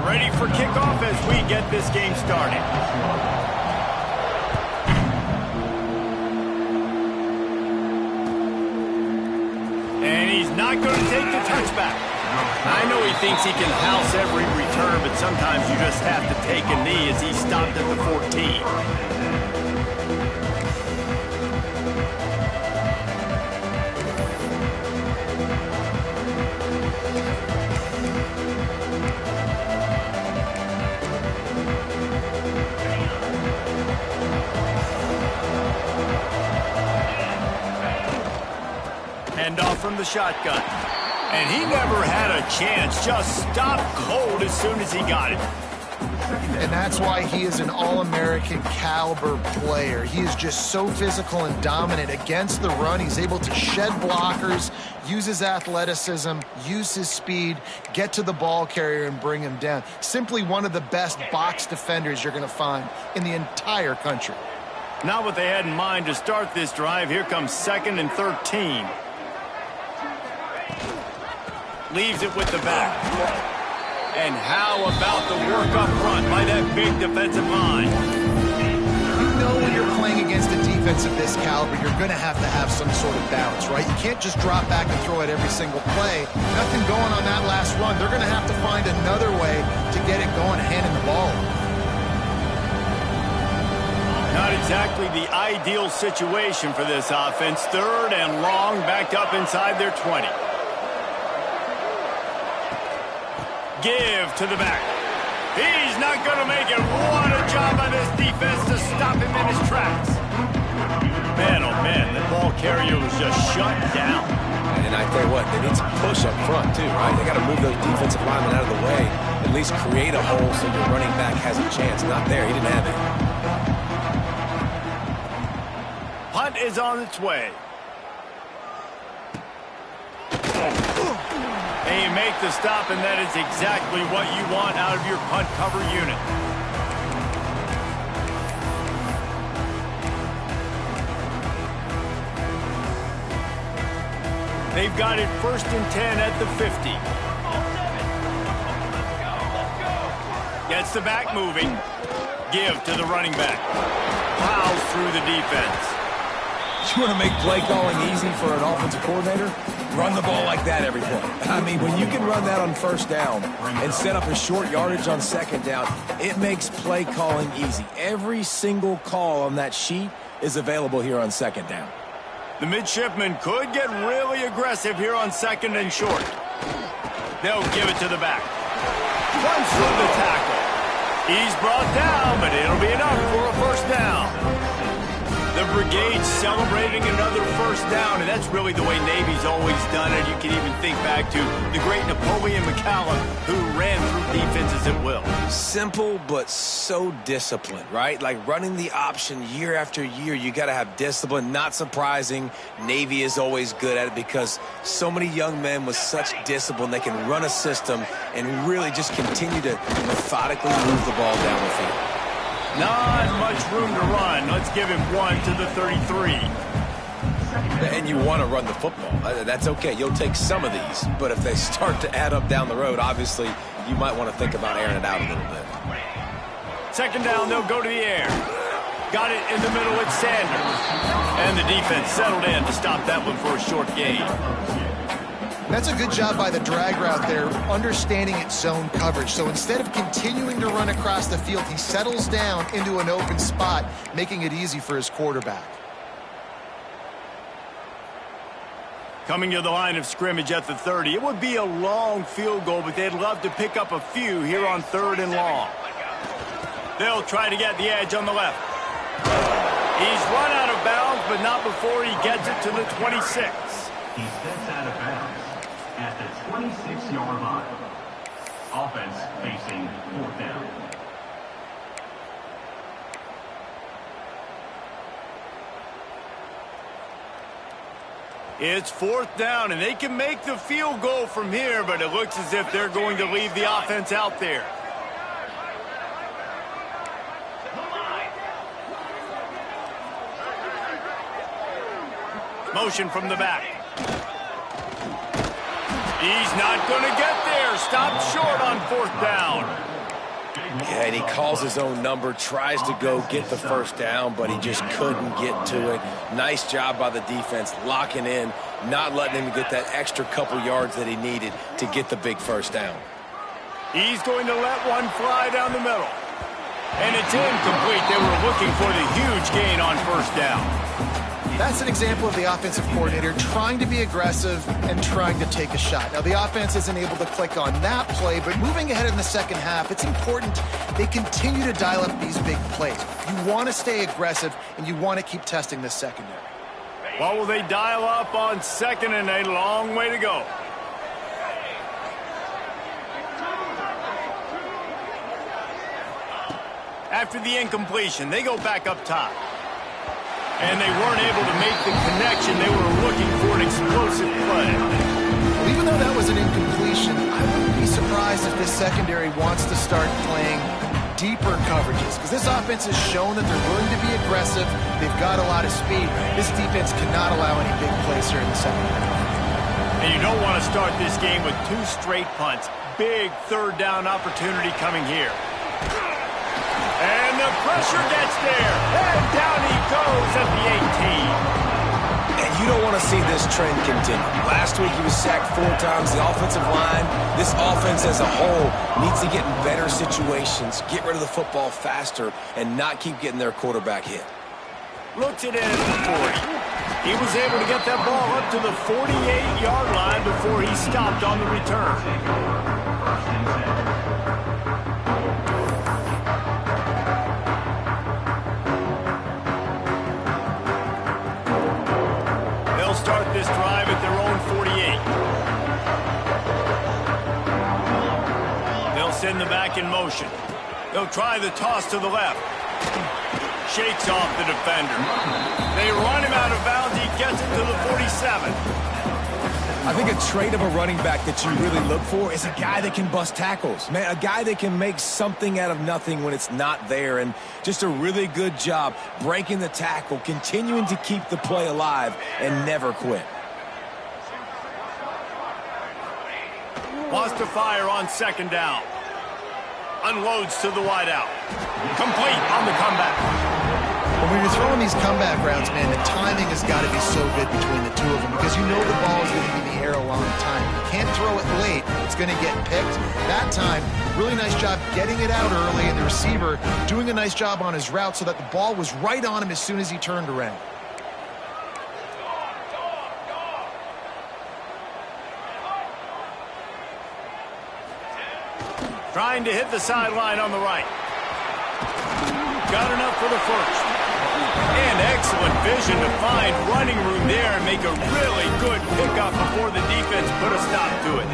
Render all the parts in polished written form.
ready for kickoff as we get this game started. And he's not going to take the touchback. I know he thinks he can house every return, but sometimes you just have to take a knee as he stopped at the 14. Off from the shotgun. And he never had a chance. Just stopped cold as soon as he got it. And that's why he is an All-American caliber player. He is just so physical and dominant against the run. He's able to shed blockers, use his athleticism, use his speed, get to the ball carrier and bring him down. Simply one of the best box defenders you're going to find in the entire country. Not what they had in mind to start this drive. Here comes 2nd and 13. Leaves it with the back. And how about the work up front by that big defensive line? You know when you're playing against a defense of this caliber, you're going to have some sort of balance, right? You can't just drop back and throw it every single play. Nothing going on that last run. They're going to have to find another way to get it going, handing the ball. Not exactly the ideal situation for this offense. 3rd and long, backed up inside their 20. Give to the back. He's not going to make it. What a job by this defense to stop him in his tracks. Man, oh man, the ball carrier was just shut down. And I tell you what, they need some push up front too, right? They got to move those defensive linemen out of the way, at least create a hole so your running back has a chance. Not there, he didn't have it. Punt is on its way. And you make the stop, and that is exactly what you want out of your punt cover unit. They've got it 1st and 10 at the 50. Gets the back moving. Give to the running back. Plows through the defense. You want to make play calling easy for an offensive coordinator? Run the ball like that every play. I mean, when you can run that on 1st down and set up a short yardage on 2nd down, it makes play calling easy. Every single call on that sheet is available here on 2nd down. The midshipmen could get really aggressive here on 2nd and short. They'll give it to the back. Runs through the tackle. He's brought down, but it'll be enough for a 1st down. The brigade celebrating another 1st down, and that's really the way Navy's always done it. You can even think back to the great Napoleon McCallum, who ran through defenses at will. Simple, but so disciplined, right? Like running the option year after year, you got to have discipline. Not surprising, Navy is always good at it because so many young men with such discipline, they can run a system and really just continue to methodically move the ball down the field. Not much room to run. Let's give him 1 to the 33. And you want to run the football. That's okay. You'll take some of these. But if they start to add up down the road, obviously, you might want to think about airing it out a little bit. 2nd down, they'll go to the air. Got it in the middle with Sanders. And the defense settled in to stop that one for a short gain. That's a good job by the drag route there, understanding its zone coverage. So instead of continuing to run across the field, he settles down into an open spot, making it easy for his quarterback. Coming to the line of scrimmage at the 30. It would be a long field goal, but they'd love to pick up a few here on 3rd and long. They'll try to get the edge on the left. He's run out of bounds, but not before he gets it to the 26. He steps out of bounds at the 26-yard line. Offense facing 4th down. It's 4th down, and they can make the field goal from here, but it looks as if they're going to leave the offense out there. Motion from the back. He's not going to get there. Stopped short on 4th down. Yeah, and he calls his own number, tries to go get the first down, but he just couldn't get to it. Nice job by the defense, locking in, not letting him get that extra couple yards that he needed to get the big first down. He's going to let one fly down the middle. And it's incomplete. They were looking for the huge gain on first down. That's an example of the offensive coordinator trying to be aggressive and trying to take a shot. Now, the offense isn't able to click on that play, but moving ahead in the second half, it's important they continue to dial up these big plays. You want to stay aggressive, and you want to keep testing this secondary. What will they dial up on second and a long way to go? After the incompletion, they go back up top. And they weren't able to make the connection. They were looking for an explosive play. Well, even though that was an incompletion, I wouldn't be surprised if this secondary wants to start playing deeper coverages, because this offense has shown that they're willing to be aggressive. They've got a lot of speed. This defense cannot allow any big plays here in the second half. And you don't want to start this game with 2 straight punts. Big third down opportunity coming here. And the pressure gets there. And down he goes at the 18. And you don't want to see this trend continue. Last week he was sacked 4 times. The offensive line, this offense as a whole, needs to get in better situations, get rid of the football faster, and not keep getting their quarterback hit. Looks it in at the 40. He was able to get that ball up to the 48-yard line before he stopped on the return. Start this drive at their own 48. They'll send the back in motion. They'll try the toss to the left. Shakes off the defender. They run him out of bounds. He gets it to the 47. I think a trait of a running back that you really look for is a guy that can bust tackles. Man, a guy that can make something out of nothing when it's not there. And just a really good job breaking the tackle, continuing to keep the play alive, and never quit. Wants to fire on second down. Unloads to the wideout. Complete on the comeback. When you're throwing these comeback routes, man, the timing has got to be so good between the two of them, because you know the ball is going to be in the air a long time. You can't throw it late. It's going to get picked. That time, really nice job getting it out early, and the receiver doing a nice job on his route so that the ball was right on him as soon as he turned around. Trying to hit the sideline on the right. Got enough for the first. And excellent vision to find running room there and make a really good pickup before the defense put a stop to it.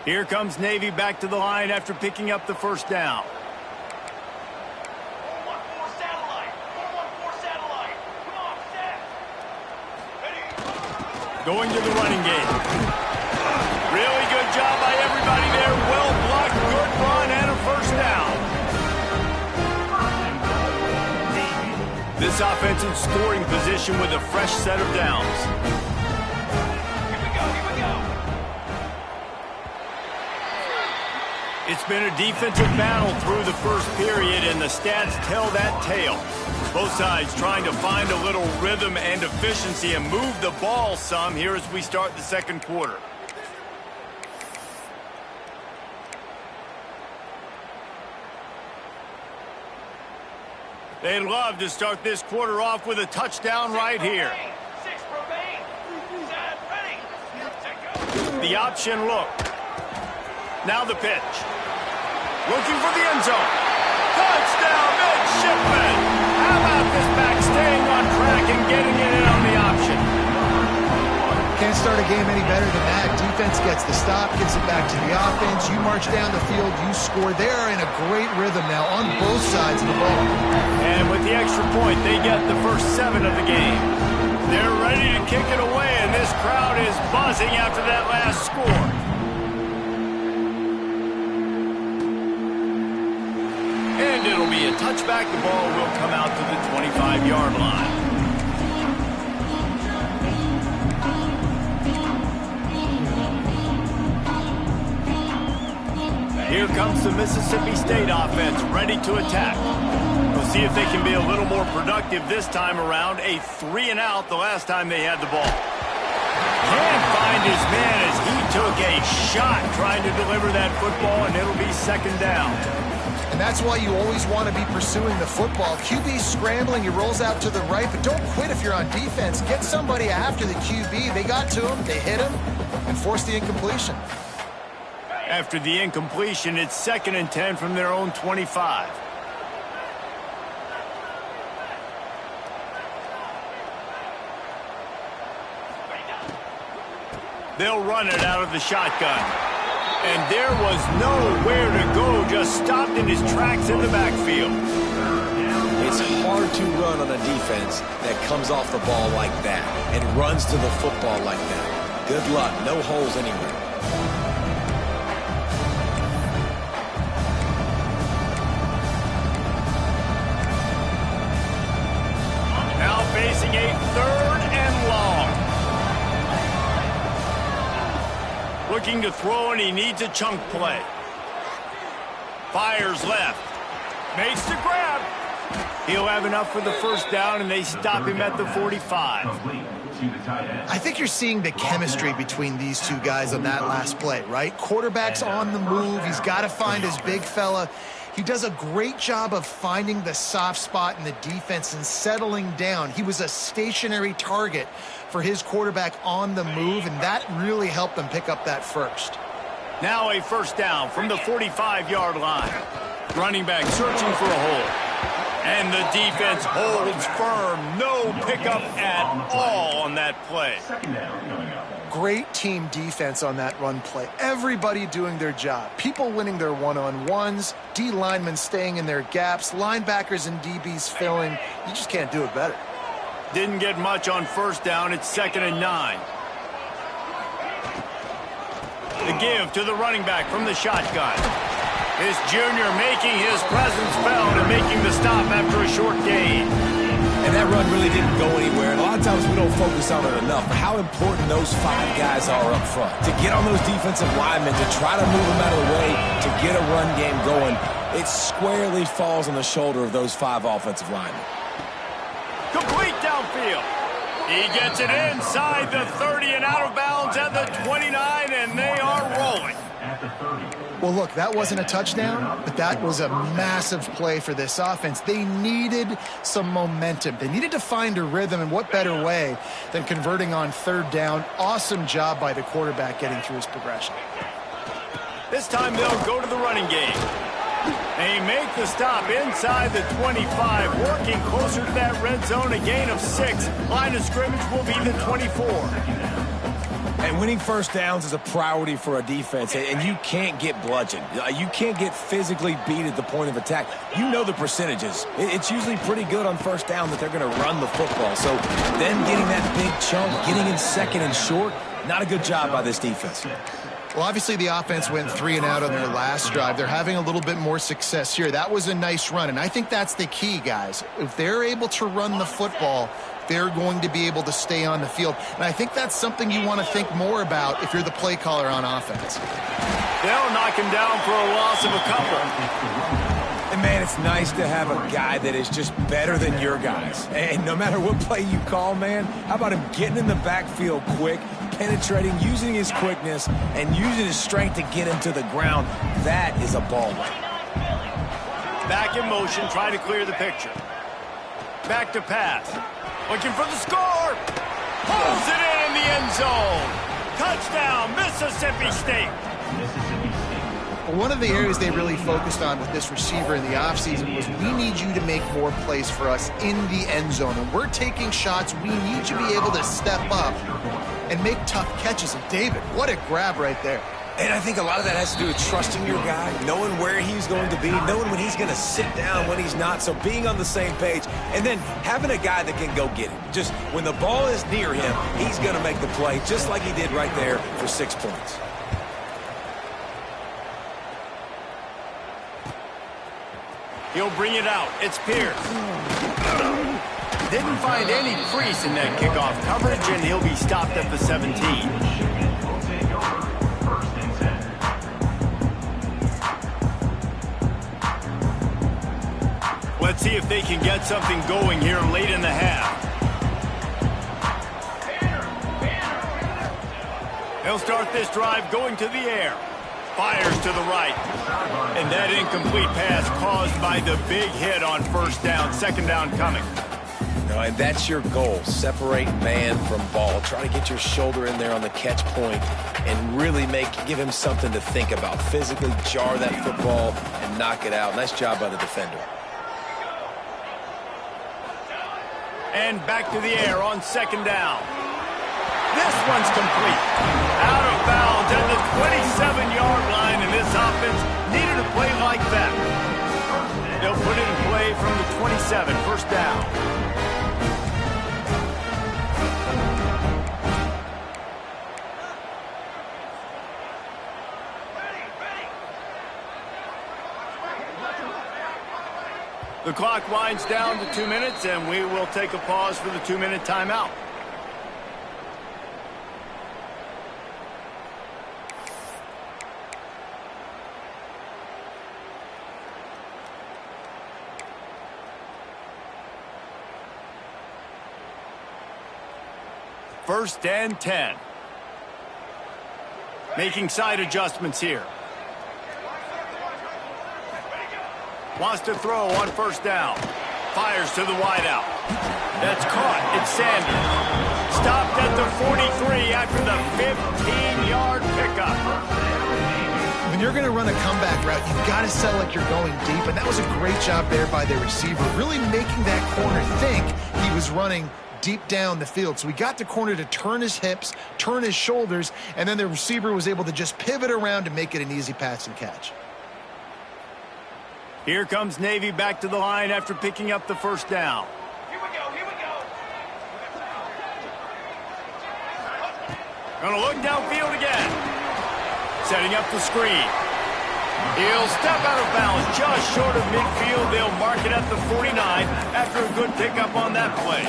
Here comes Navy back to the line after picking up the first down. Going to the running game. Really good job by everybody there. Well blocked, good run, and a first down. This offense in scoring position with a fresh set of downs. Here we go. It's been a defensive battle through the first period, and the stats tell that tale. Both sides trying to find a little rhythm and efficiency and move the ball some here as we start the second quarter. They'd love to start this quarter off with a touchdown right here. The option look. Now the pitch. Looking for the end zone. Touchdown, Midshipman! How about this back staying on track and getting it in on the option? Can't start a game any better than that. Defense gets the stop, gets it back to the offense. You march down the field, you score. They are in a great rhythm now on both sides of the ball. And with the extra point, they get the first 7 of the game. They're ready to kick it away, and this crowd is buzzing after that last score. And it'll be a touchback. The ball will come out to the 25-yard line. Here comes the Mississippi State offense, ready to attack. We'll see if they can be a little more productive this time around. A 3-and-out the last time they had the ball. Can't find his man as he took a shot trying to deliver that football, and it'll be second down. And that's why you always want to be pursuing the football. QB's scrambling, he rolls out to the right, but don't quit if you're on defense. Get somebody after the QB. They got to him, they hit him, and forced the incompletion. After the incompletion, it's 2nd and 10 from their own 25. They'll run it out of the shotgun. And there was nowhere to go, just stopped in his tracks in the backfield. It's hard to run on a defense that comes off the ball like that and runs to the football like that. Good luck, no holes anywhere. Now facing a 3rd and long. Looking to throw, and he needs a chunk play. Fires left. Makes the grab. He'll have enough for the first down, and they stop him at the 45. I think you're seeing the chemistry between these two guys on that last play, right? Quarterback's on the move. He's got to find his big fella. He does a great job of finding the soft spot in the defense and settling down. He was a stationary target for his quarterback on the move, and that really helped them pick up that first. Now a first down from the 45-yard line. Running back searching for a hole. And the defense holds firm. No pickup at all on that play. Great team defense on that run play. Everybody doing their job. People winning their one-on-ones, D linemen staying in their gaps, linebackers and DBs filling. You just can't do it better. Didn't get much on first down. It's 2nd and 9. The give to the running back from the shotgun. This junior making his presence felt and making the stop after a short gain. And that run really didn't go anywhere. And a lot of times we don't focus on it enough. But how important those 5 guys are up front. To get on those defensive linemen, to try to move them out of the way, to get a run game going, it squarely falls on the shoulder of those 5 offensive linemen. Complete downfield. He gets it inside the 30 and out of bounds at the 29, and they are rolling. Well, look, that wasn't a touchdown, but that was a massive play for this offense. They needed some momentum. They needed to find a rhythm, and what better way than converting on 3rd down. Awesome job by the quarterback getting through his progression. This time they'll go to the running game. They make the stop inside the 25, working closer to that red zone, a gain of 6. Line of scrimmage will be the 24. And winning first downs is a priority for a defense, and you can't get bludgeoned. You can't get physically beat at the point of attack. You know the percentages. It's usually pretty good on first down that they're going to run the football. So then getting that big chunk, getting in 2nd and short, not a good job by this defense. Well, obviously the offense went 3 and out on their last drive. They're having a little bit more success here. That was a nice run, and I think that's the key, guys. If they're able to run the football, they're going to be able to stay on the field. And I think that's something you want to think more about if you're the play caller on offense. They'll knock him down for a loss of a couple. And, man, it's nice to have a guy that is just better than your guys. And no matter what play you call, man, how about him getting in the backfield quick, penetrating, using his quickness, and using his strength to get him to the ground. That is a ball. Back in motion, trying to clear the picture. Back to pass. Looking for the score. Pulls it in the end zone. Touchdown, Mississippi State. One of the areas they really focused on with this receiver in the offseason was we need you to make more plays for us in the end zone. And we're taking shots. We need you to be able to step up and make tough catches. And David, what a grab right there. And I think a lot of that has to do with trusting your guy, knowing where he's going to be, knowing when he's going to sit down, when he's not. So being on the same page, and then having a guy that can go get it. Just when the ball is near him, he's going to make the play, just like he did right there for 6 points. He'll bring it out. It's Pierce. Didn't find any crease in that kickoff coverage, and he'll be stopped at the 17. Let's see if they can get something going here late in the half. They'll start this drive going to the air. Fires to the right. And that incomplete pass caused by the big hit on first down. Second down coming. And that's your goal. Separate man from ball. Try to get your shoulder in there on the catch point and really give him something to think about. Physically jar that football and knock it out. Nice job by the defender. And back to the air on second down. This one's complete. Out of bounds at the 27-yard line, and this offense needed a play like that. They'll put it in play from the 27, first down. The clock winds down to 2 minutes, and we will take a pause for the 2-minute timeout. First and 10. Making side adjustments here. Wants to throw on first down. Fires to the wideout. That's caught. It's Sanders. Stopped at the 43 after the 15-yard pickup. When you're going to run a comeback route, you've got to sell like you're going deep, and that was a great job there by the receiver, really making that corner think he was running deep down the field. So we got the corner to turn his hips, turn his shoulders, and then the receiver was able to just pivot around and make it an easy pass and catch. Here comes Navy back to the line after picking up the first down. Here we go. Gonna look downfield again. Setting up the screen. He'll step out of bounds just short of midfield. They'll mark it at the 49 after a good pickup on that play.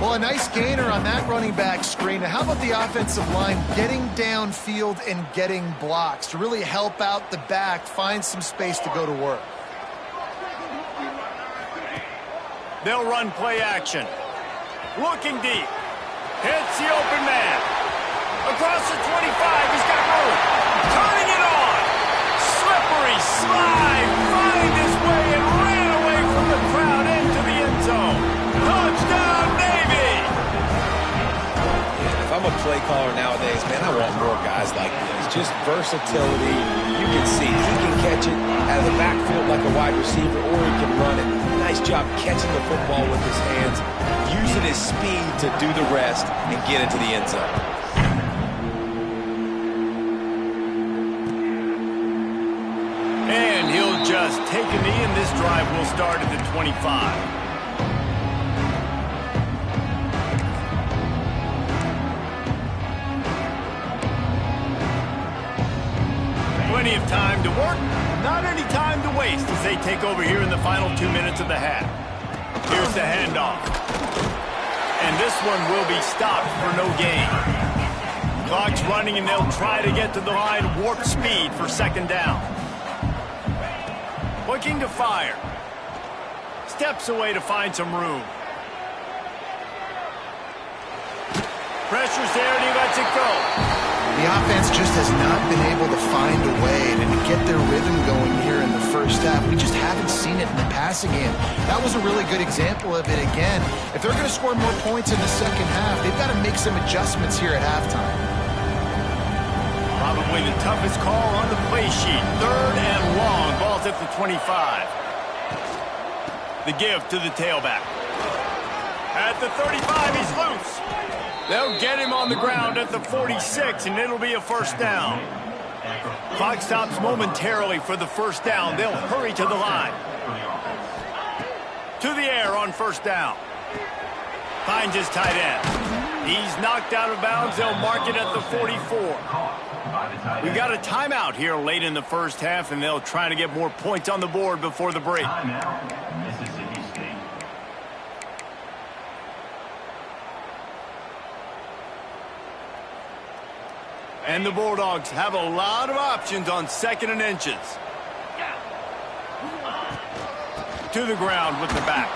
Well, a nice gainer on that running back screen. Now, how about the offensive line getting downfield and getting blocks to really help out the back, find some space to go to work? They'll run play action. Looking deep. Hits the open man. Across the 25, he's got room. Turning it on. Slippery slide. Find his way and ran away from the crowd into the end zone. Touchdown, Navy! If I'm a play caller nowadays, man, I want more guys like this. Just versatility. You can see he can catch it out of the backfield like a wide receiver, or he can run it. Nice job catching the football with his hands, using his speed to do the rest and get into the end zone. And he'll just take a knee, and this drive will start at the 25. Plenty of time to work, not any time to waste as they take over here in the final 2 minutes of the half. Here's the handoff. And this one will be stopped for no gain. Clock's running, and they'll try to get to the line warp speed for second down. Looking to fire. Steps away to find some room. Pressure's there, and he lets it go. The offense just has not been able to find a way to get their rhythm going here in the first half. We just haven't seen it in the passing game. That was a really good example of it again. If they're going to score more points in the second half, they've got to make some adjustments here at halftime. Probably the toughest call on the play sheet. Third and long. Ball's at the 25. The give to the tailback. At the 35, he's loose. They'll get him on the ground at the 46, and it'll be a first down. Clock stops momentarily for the first down. They'll hurry to the line. To the air on first down. Finds his tight end. He's knocked out of bounds. They'll mark it at the 44. We've got a timeout here late in the first half, and they'll try to get more points on the board before the break. Mississippi State. And the Bulldogs have a lot of options on second and inches. to the ground with the back.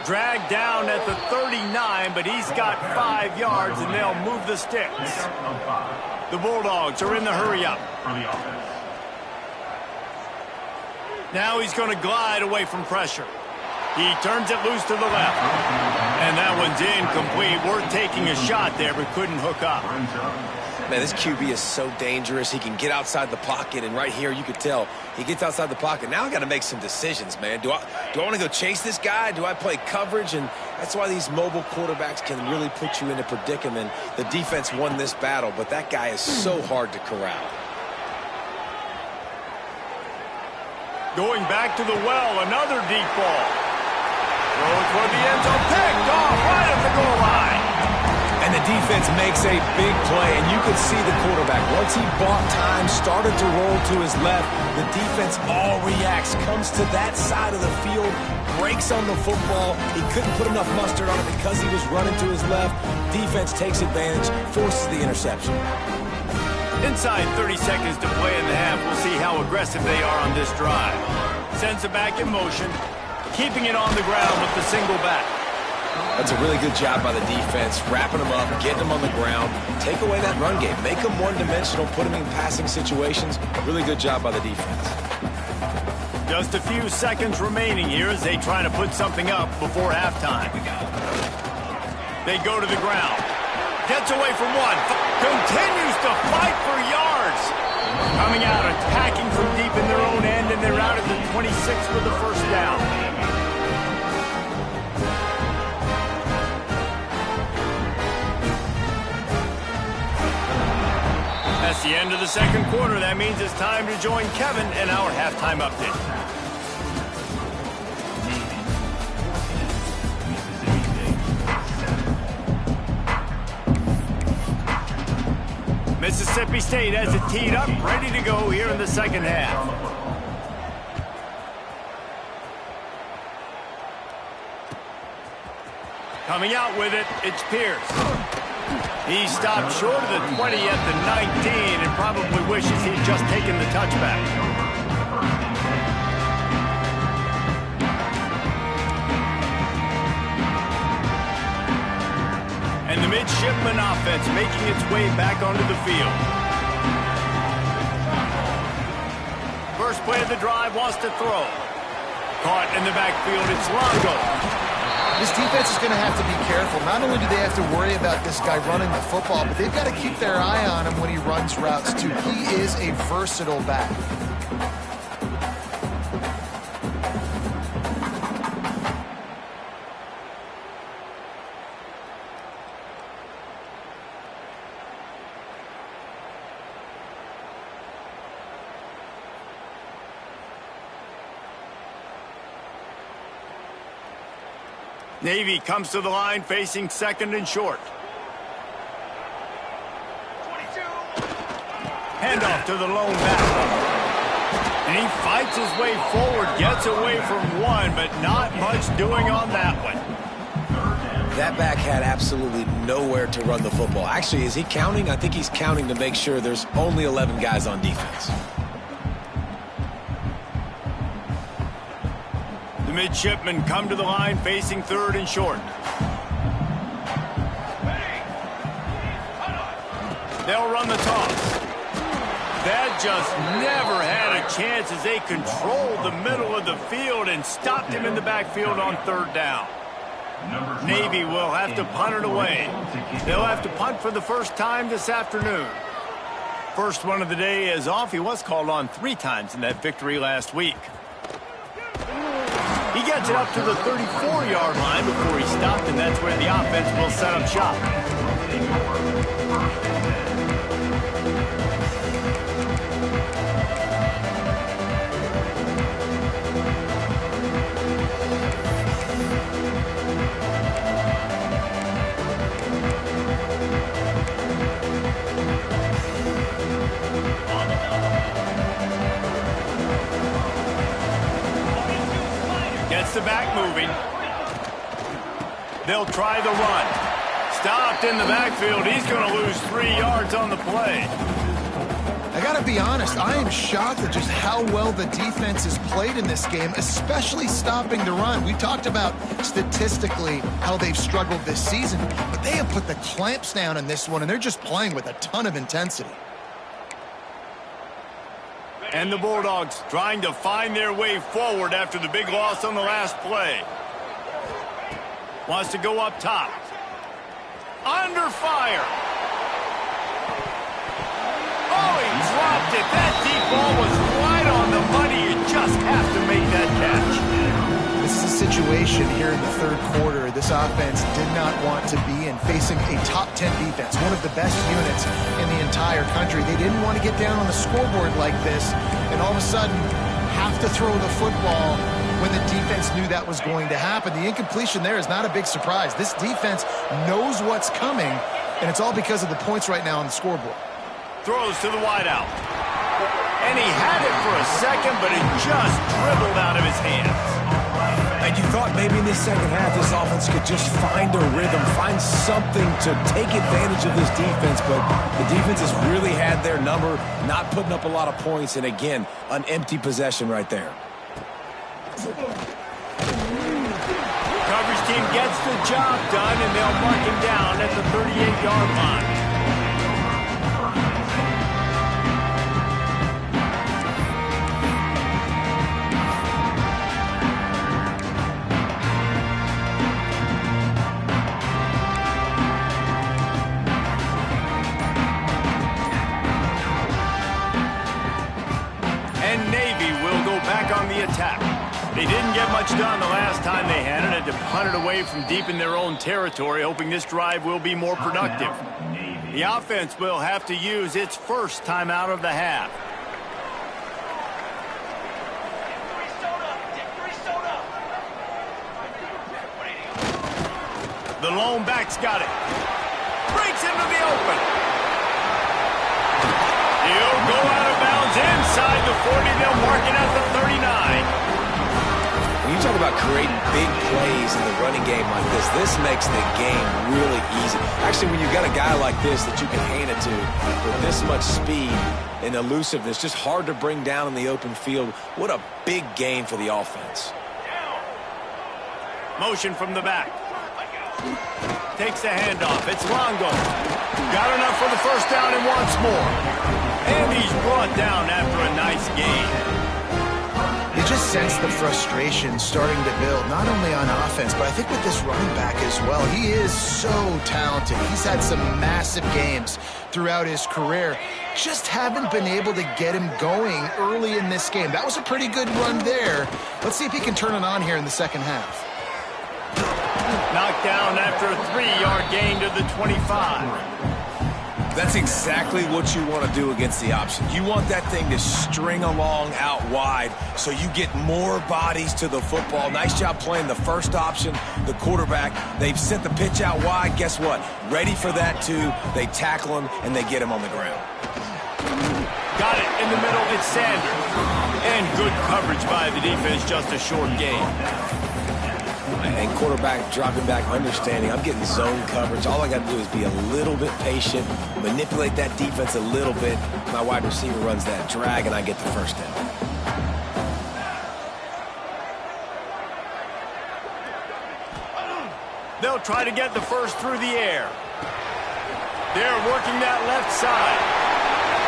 Dragged down at the 39, but he's got 5 yards, and they'll move the sticks. The Bulldogs are in the hurry-up. Now he's going to glide away from pressure. He turns it loose to the left. And that one's incomplete. Worth taking a shot there, but couldn't hook up. Man, this QB is so dangerous. He can get outside the pocket, and right here you could tell he gets outside the pocket. Now I got to make some decisions, man. Do I want to go chase this guy? Do I play coverage? And that's why these mobile quarterbacks can really put you in a predicament. The defense won this battle, but that guy is so hard to corral. Going back to the well, another deep ball. Throw toward the end zone, picked off right at the goal line. And the defense makes a big play, and you could see the quarterback. Once he bought time, started to roll to his left, the defense all reacts, comes to that side of the field, breaks on the football. He couldn't put enough mustard on it because he was running to his left. Defense takes advantage, forces the interception. Inside 30 seconds to play in the half. We'll see how aggressive they are on this drive. Sends it back in motion, keeping it on the ground with the single back. That's a really good job by the defense, wrapping them up, getting them on the ground, take away that run game, make them one-dimensional, put them in passing situations. Really good job by the defense. Just a few seconds remaining here as they try to put something up before halftime. They go to the ground. Gets away from one. Continues to fight for yards. Coming out, attacking from deep in their own end, and they're out at the 26 for the first down. That's the end of the second quarter. That means it's time to join Kevin in our halftime update. Mississippi State has it teed up, ready to go here in the second half. Coming out with it, it's Pierce. He stopped short of the 20 at the 19 and probably wishes he'd just taken the touchback. And the midshipman offense making its way back onto the field. First play of the drive, wants to throw. Caught in the backfield, it's Longo. This defense is going to have to be careful. Not only do they have to worry about this guy running the football, but they've got to keep their eye on him when he runs routes, too. He is a versatile back. Navy comes to the line facing second and short. Handoff to the lone back. And he fights his way forward, gets away from one, but not much doing on that one. That back had absolutely nowhere to run the football. Actually, is he counting? I think he's counting to make sure there's only 11 guys on defense. Midshipmen come to the line facing third and short. They'll run the toss. That just never had a chance as they controlled the middle of the field and stopped him in the backfield on third down. Navy will have to punt it away. They'll have to punt for the first time this afternoon. First one of the day is off. He was called on 3 times in that victory last week. He gets it up to the 34-yard line before he stopped, and that's where the offense will set up shop. The back moving. They'll try the run. Stopped in the backfield. He's going to lose 3 yards on the play. I got to be honest, I am shocked at just how well the defense has played in this game, especially stopping the run. We talked about statistically how they've struggled this season, but they have put the clamps down in this one, and they're just playing with a ton of intensity. And the Bulldogs trying to find their way forward after the big loss on the last play. Wants to go up top. Under fire. Oh, he dropped it. That deep ball was right on the money. You just have to make that catch. This is a situation here in the third quarter this offense did not want to be in, facing a top 10 defense, one of the best units in the entire country. They didn't want to get down on the scoreboard like this and all of a sudden have to throw the football when the defense knew that was going to happen. The incompletion there is not a big surprise. This defense knows what's coming, and it's all because of the points right now on the scoreboard. Throws to the wideout. And he had it for a second, but it just dribbled out of his hands. And you thought maybe in this second half this offense could just find a rhythm, find something to take advantage of this defense, but the defense has really had their number, not putting up a lot of points, and again, an empty possession right there. Coverage team gets the job done, and they'll mark him down at the 38-yard line. On the attack. They didn't get much done the last time they had it. Had to punt it away from deep in their own territory, hoping this drive will be more productive. The offense will have to use its first timeout of the half. The lone back's got it. Breaks into the open. He'll go out of bounds inside the 40. They'll mark it at the 39. When you talk about creating big plays in the running game like this makes the game really easy. Actually, when you've got a guy like this that you can hand it to with this much speed and elusiveness, just hard to bring down in the open field. What a big gain for the offense. Motion from the back. Takes the handoff. It's Longo. Got enough for the first down and wants more. And he's brought down after a nice gain. You just sense the frustration starting to build, not only on offense, but I think with this running back as well. He is so talented. He's had some massive games throughout his career. Just haven't been able to get him going early in this game. That was a pretty good run there. Let's see if he can turn it on here in the second half. Knocked down after a 3-yard gain to the 25. That's exactly what you want to do against the option. You want that thing to string along out wide so you get more bodies to the football. Nice job playing the first option, the quarterback. They've sent the pitch out wide. Guess what? Ready for that too. They tackle him and they get him on the ground. Got it in the middle. It's Sanders. And good coverage by the defense. Just a short gain. And quarterback dropping back, understanding I'm getting zone coverage. All I got to do is be a little bit patient, manipulate that defense a little bit. My wide receiver runs that drag, and I get the first down. They'll try to get the first through the air. They're working that left side.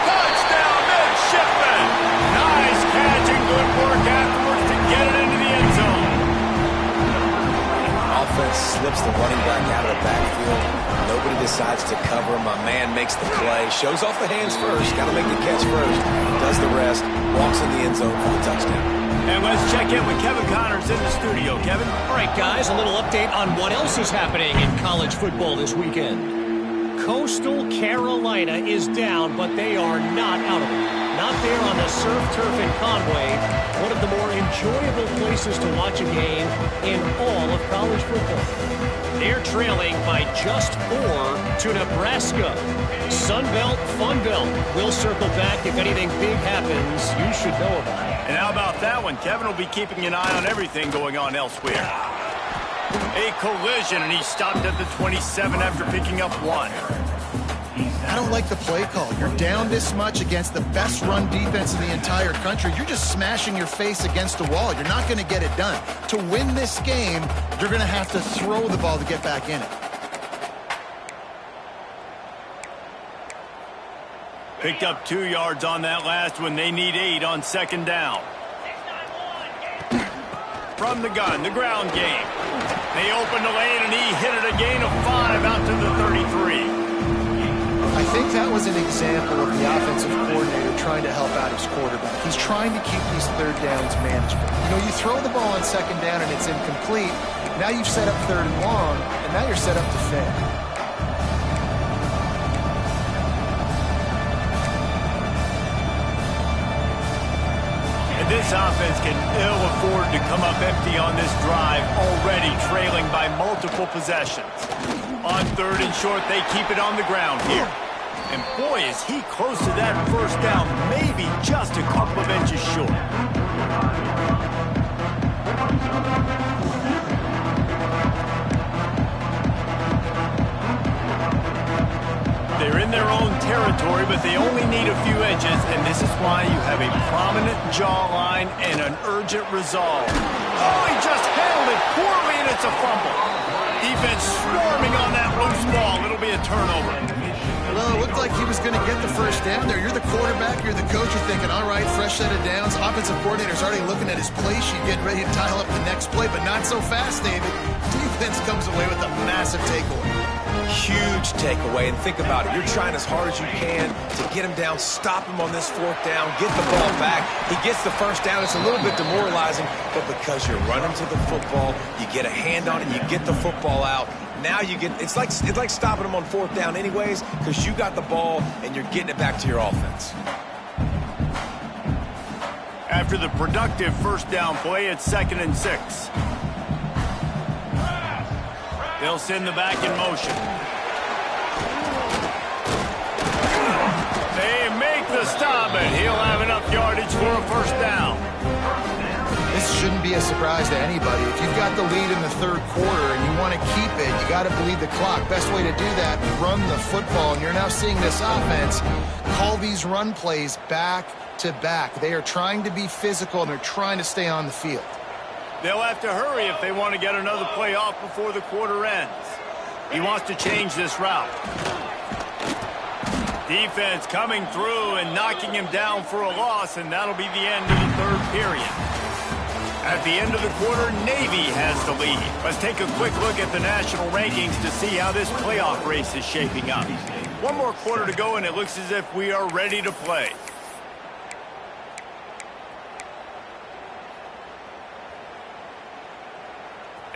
Touchdown, Midshipman! Nice catch and good work afterwards to get it into the end zone. Offense slips the running back out of the backfield. Nobody decides to cover him. My man makes the play. Shows off the hands first. Got to make the catch first. Does the rest. Walks in the end zone for the touchdown. And let's check in with Kevin Connors in the studio. Kevin? All right, guys, a little update on what else is happening in college football this weekend. Coastal Carolina is down, but they are not out of it. Not there on the surf turf in Conway, one of the more enjoyable places to watch a game in all of college football. They're trailing by just 4 to Nebraska. Sunbelt, Funbelt. We'll circle back if anything big happens. You should know about it. And how about that one? Kevin will be keeping an eye on everything going on elsewhere. A collision, and he stopped at the 27 after picking up 1. I don't like the play call. You're down this much against the best run defense in the entire country. You're just smashing your face against the wall. You're not going to get it done. To win this game, you're going to have to throw the ball to get back in it. Picked up 2 yards on that last one. They need 8 on second down. From the gun, the ground game. They opened the lane, and he hit it a gain of 5 out to the 33. I think that was an example of the offensive coordinator trying to help out his quarterback. He's trying to keep these third downs manageable. You know, you throw the ball on second down and it's incomplete. Now you've set up third and long, and now you're set up to fail. And this offense can ill afford to come up empty on this drive, already trailing by multiple possessions. On third and short, they keep it on the ground here. And boy, is he close to that first down, maybe just a couple of inches short. They're in their own territory, but they only need a few inches, and this is why you have a prominent jawline and an urgent resolve. Oh, he just handled it poorly, and it's a fumble. Defense swarming on that loose ball. It'll be a turnover. Well, it looked like he was going to get the first down there. You're the quarterback, you're the coach, you're thinking, all right, fresh set of downs. Offensive coordinator's already looking at his play sheet, getting ready to dial up the next play, but not so fast, David. Defense comes away with a massive takeaway. Huge takeaway, and think about it. You're trying as hard as you can to get him down, stop him on this fourth down, get the ball back. He gets the first down. It's a little bit demoralizing, but because you're running to the football, you get a hand on it, you get the football out. Now you get, it's like stopping him on fourth down anyways, because you got the ball and you're getting it back to your offense. After the productive first down play, it's 2nd and 6. They'll send the back in motion. They make the stop, and he'll have enough yardage for a first down. This shouldn't be a surprise to anybody. If you've got the lead in the third quarter and you want to keep it, you got to bleed the clock. Best way to do that, run the football. And you're now seeing this offense call these run plays back to back. They are trying to be physical, and they're trying to stay on the field. They'll have to hurry if they want to get another play off before the quarter ends. He wants to change this route. Defense coming through and knocking him down for a loss, and that'll be the end of the third period. At the end of the quarter, Navy has the lead. Let's take a quick look at the national rankings to see how this playoff race is shaping up. One more quarter to go, and it looks as if we are ready to play.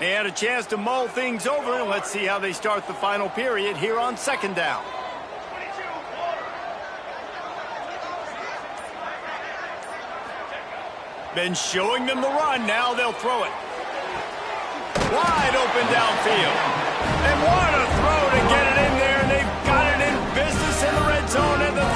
They had a chance to mull things over, and let's see how they start the final period here on second down. Been showing them the run. Now they'll throw it. Wide open downfield. And what a throw to get it in there. And they've got it in business in the red zone at the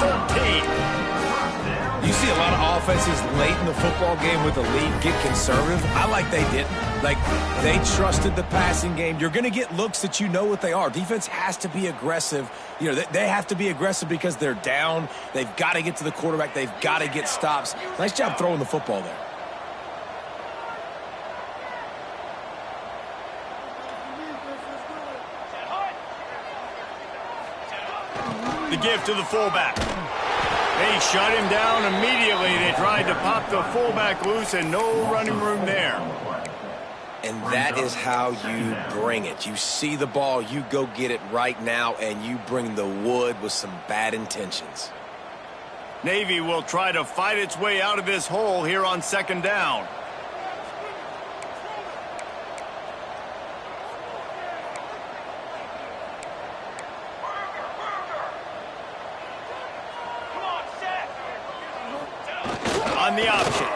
13. You see a lot of offenses late in the football game with the lead get conservative. I like they didn't. Like, they trusted the passing game. You're going to get looks that you know what they are. Defense has to be aggressive. You know, they have to be aggressive because they're down. They've got to get to the quarterback. They've got to get stops. Nice job throwing the football there. The give to the fullback. They shut him down immediately. They tried to pop the fullback loose, and no running room there. And that is how you bring it. You see the ball, you go get it right now, and you bring the wood with some bad intentions. Navy will try to fight its way out of this hole here on second down. On the option.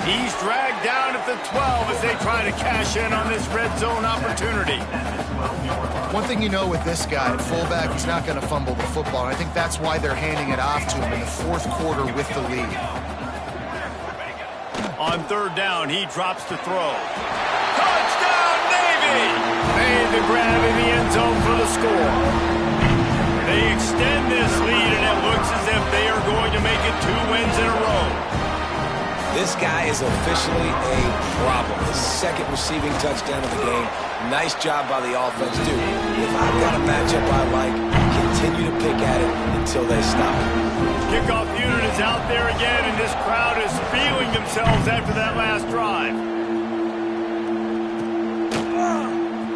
He's dragged down at the 12 as they try to cash in on this red zone opportunity. One thing you know with this guy, at fullback, he's not going to fumble the football. And I think that's why they're handing it off to him in the fourth quarter with the lead. On third down, he drops to throw. Touchdown, Navy! Made the grab in the end zone for the score. They extend this lead, and it looks as if they are going to make it 2 wins in a row. This guy is officially a problem. His second receiving touchdown of the game. Nice job by the offense, dude. If I've got a matchup I like, continue to pick at it until they stop. Kickoff unit is out there again, and this crowd is feeling themselves after that last drive.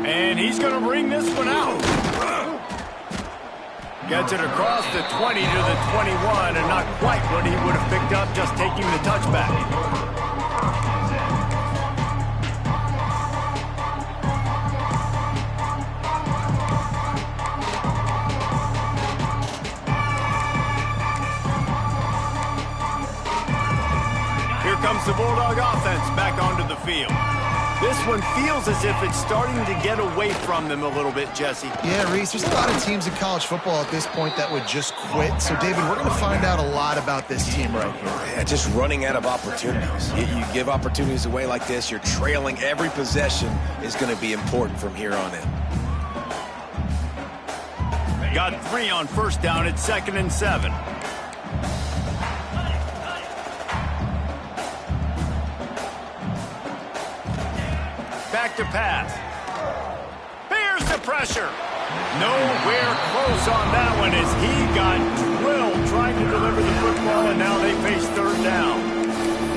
And he's going to bring this one out. Gets it across the 20 to the 21, and not quite what he would have picked up just taking the touchback. Here comes the Bulldog offense back onto the field. This one feels as if it's starting to get away from them a little bit, Jesse. Yeah, Reese, there's a lot of teams in college football at this point that would just quit. So, David, we're going to find out a lot about this team right here. Yeah, just running out of opportunities. You give opportunities away like this, you're trailing every possession is going to be important from here on in. Got 3 on first down at 2nd and 7. Back to pass. Here's the pressure. Nowhere close on that one as he got drilled trying to deliver the football, and now they face 3rd down.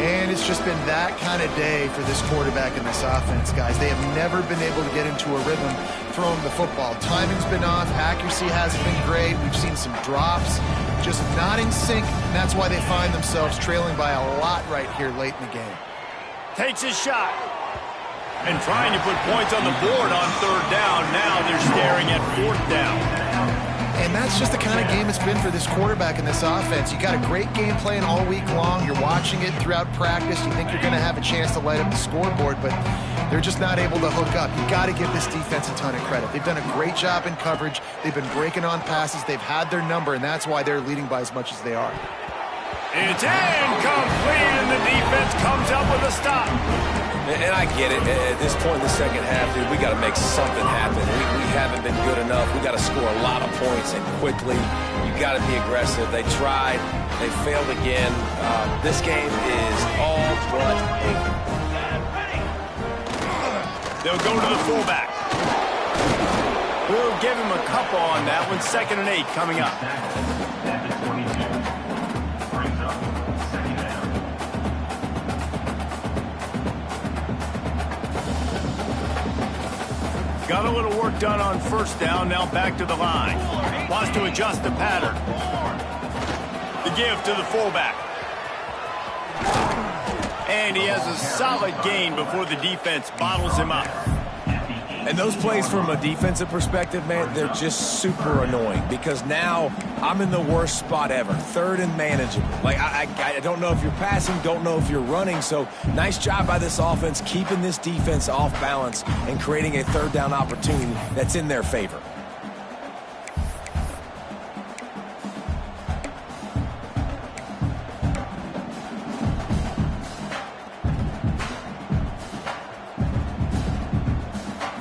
And it's just been that kind of day for this quarterback and this offense, guys. They have never been able to get into a rhythm throwing the football. Timing's been off. Accuracy hasn't been great. We've seen some drops. Just not in sync, and that's why they find themselves trailing by a lot right here late in the game. Takes his shot. And trying to put points on the board on 3rd down. Now they're staring at 4th down. And that's just the kind of game it's been for this quarterback and this offense. You got a great game plan all week long. You're watching it throughout practice. You think you're going to have a chance to light up the scoreboard, but they're just not able to hook up. You got to give this defense a ton of credit. They've done a great job in coverage. They've been breaking on passes. They've had their number, and that's why they're leading by as much as they are. It's incomplete, and the defense comes up with a stop. And I get it. At this point in the second half, dude, we got to make something happen. We haven't been good enough. We got to score a lot of points and quickly. You got to be aggressive. They tried. They failed again. This game is all but over. They'll go to the fullback. We'll give him a couple on that one. 2nd and 8 coming up. Got a little work done on 1st down, now back to the line. Wants to adjust the pattern. The give to the fullback. And he has a solid gain before the defense bottles him up. And those plays from a defensive perspective, man, they're just super annoying because now I'm in the worst spot ever. 3rd and manageable. Like, I don't know if you're passing, don't know if you're running. So nice job by this offense keeping this defense off balance and creating a 3rd down opportunity that's in their favor.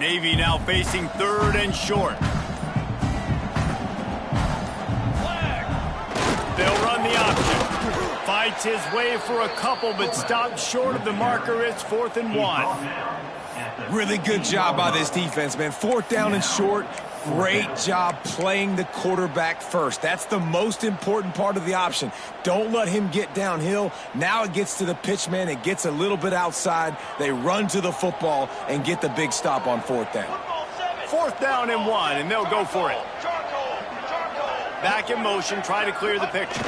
Navy now facing 3rd and short. They'll run the option. Fights his way for a couple, but stopped short of the marker. It's 4th and 1. Really good job by this defense, man. 4th down and short. Great job playing the quarterback first. That's the most important part of the option. Don't let him get downhill. Now it gets to the pitch man. It gets a little bit outside. They run to the football and get the big stop on 4th down. 4th down and 1, and they'll go for it. Back in motion, try to clear the picture.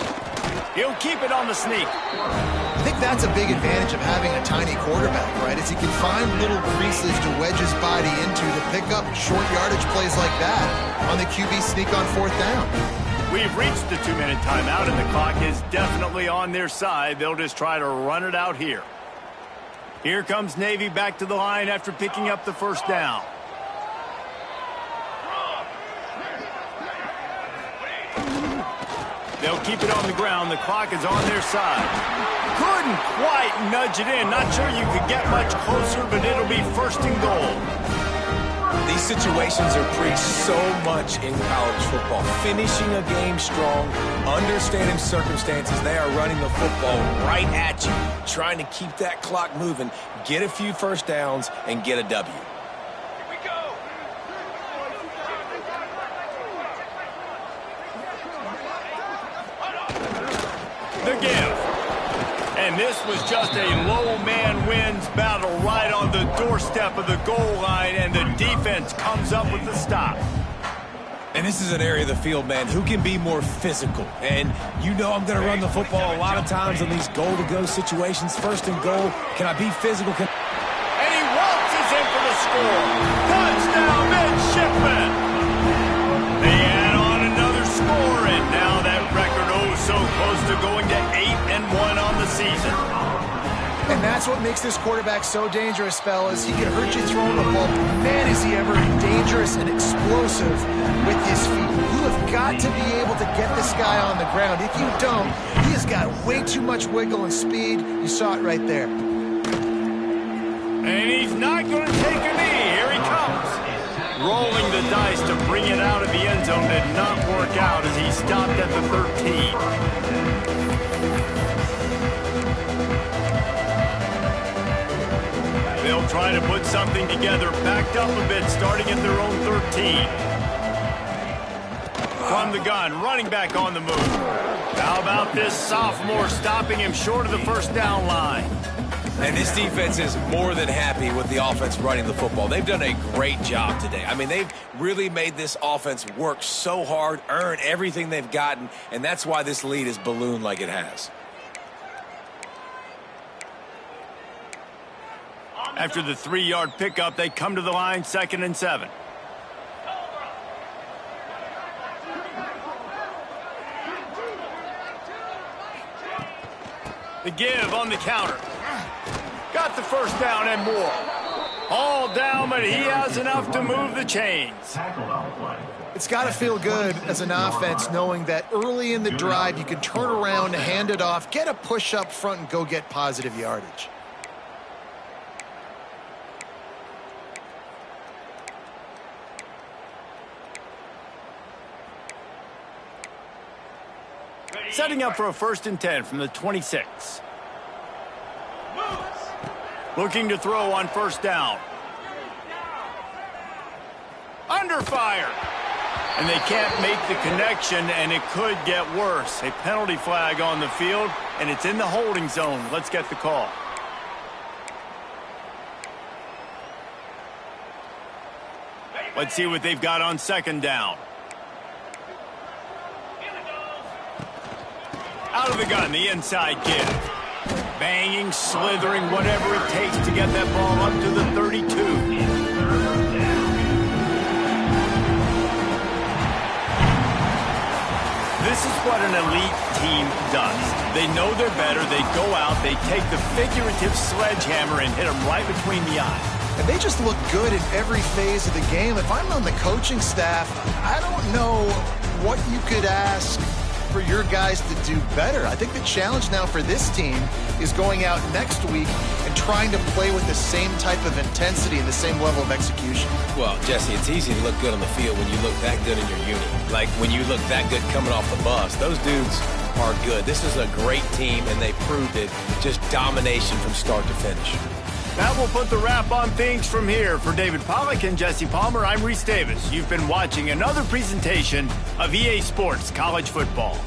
He'll keep it on the sneak. I think that's a big advantage of having a tiny quarterback, right? Is he can find little creases to wedge his body into to pick up short yardage plays like that on the QB sneak on 4th down. We've reached the 2-minute timeout, and the clock is definitely on their side. They'll just try to run it out here. Here comes Navy back to the line after picking up the 1st down. They'll keep it on the ground. The clock is on their side. Couldn't quite nudge it in. Not sure you could get much closer, but it'll be 1st and goal. These situations are preached so much in college football. Finishing a game strong, understanding circumstances. They are running the football right at you, trying to keep that clock moving, get a few first downs, and get a W. The give. And this was just a low man wins battle right on the doorstep of the goal line, and the defense comes up with the stop. And this is an area of the field, man, who can be more physical. And you know I'm going to run the football a lot of times in these goal-to-go situations. First and goal, can I be physical? And he waltzes in for the score. Touchdown, Midshipman. They add on another score, and now that record so close to going to 8-1 on the season. And that's what makes this quarterback so dangerous, fellas. He can hurt you throwing the ball. Man, is he ever dangerous and explosive with his feet. You have got to be able to get this guy on the ground. If you don't, he has got way too much wiggle and speed. You saw it right there. And he's not going to take a knee. Here he comes. Rolling the dice to bring it out of the end zone did not work out as he stopped at the 13. They'll try to put something together, backed up a bit, starting at their own 13. From the gun, running back on the move. How about this sophomore stopping him short of the first down line? And this defense is more than happy with the offense running the football. They've done a great job today. I mean, they've really made this offense work so hard, earn everything they've gotten, and that's why this lead is ballooned like it has. After the 3-yard pickup, they come to the line, 2nd and 7. The give on the counter. Got the first down and more. All down, but he has enough to move the chains. It's got to feel good as an offense knowing that early in the drive you can turn around, hand it off, get a push up front, and go get positive yardage. Setting up for a 1st and 10 from the 26. Looking to throw on 1st down. Under fire. And they can't make the connection, and it could get worse. A penalty flag on the field, and it's in the holding zone. Let's get the call. Let's see what they've got on 2nd down. Out of the gun, the inside give. Banging, slithering, whatever it takes to get that ball up to the 32. This is what an elite team does. They know they're better. They go out, they take the figurative sledgehammer and hit them right between the eyes. And they just look good in every phase of the game. If I'm on the coaching staff, I don't know what you could ask for your guys to do better. I think the challenge now for this team is going out next week and trying to play with the same type of intensity and the same level of execution. Well, Jesse, it's easy to look good on the field when you look that good in your unit. Like when you look that good coming off the bus. Those dudes are good. This is a great team, and they proved it. Just domination from start to finish. That will put the wrap on things from here. For David Pollack and Jesse Palmer, I'm Reese Davis. You've been watching another presentation of EA Sports College Football.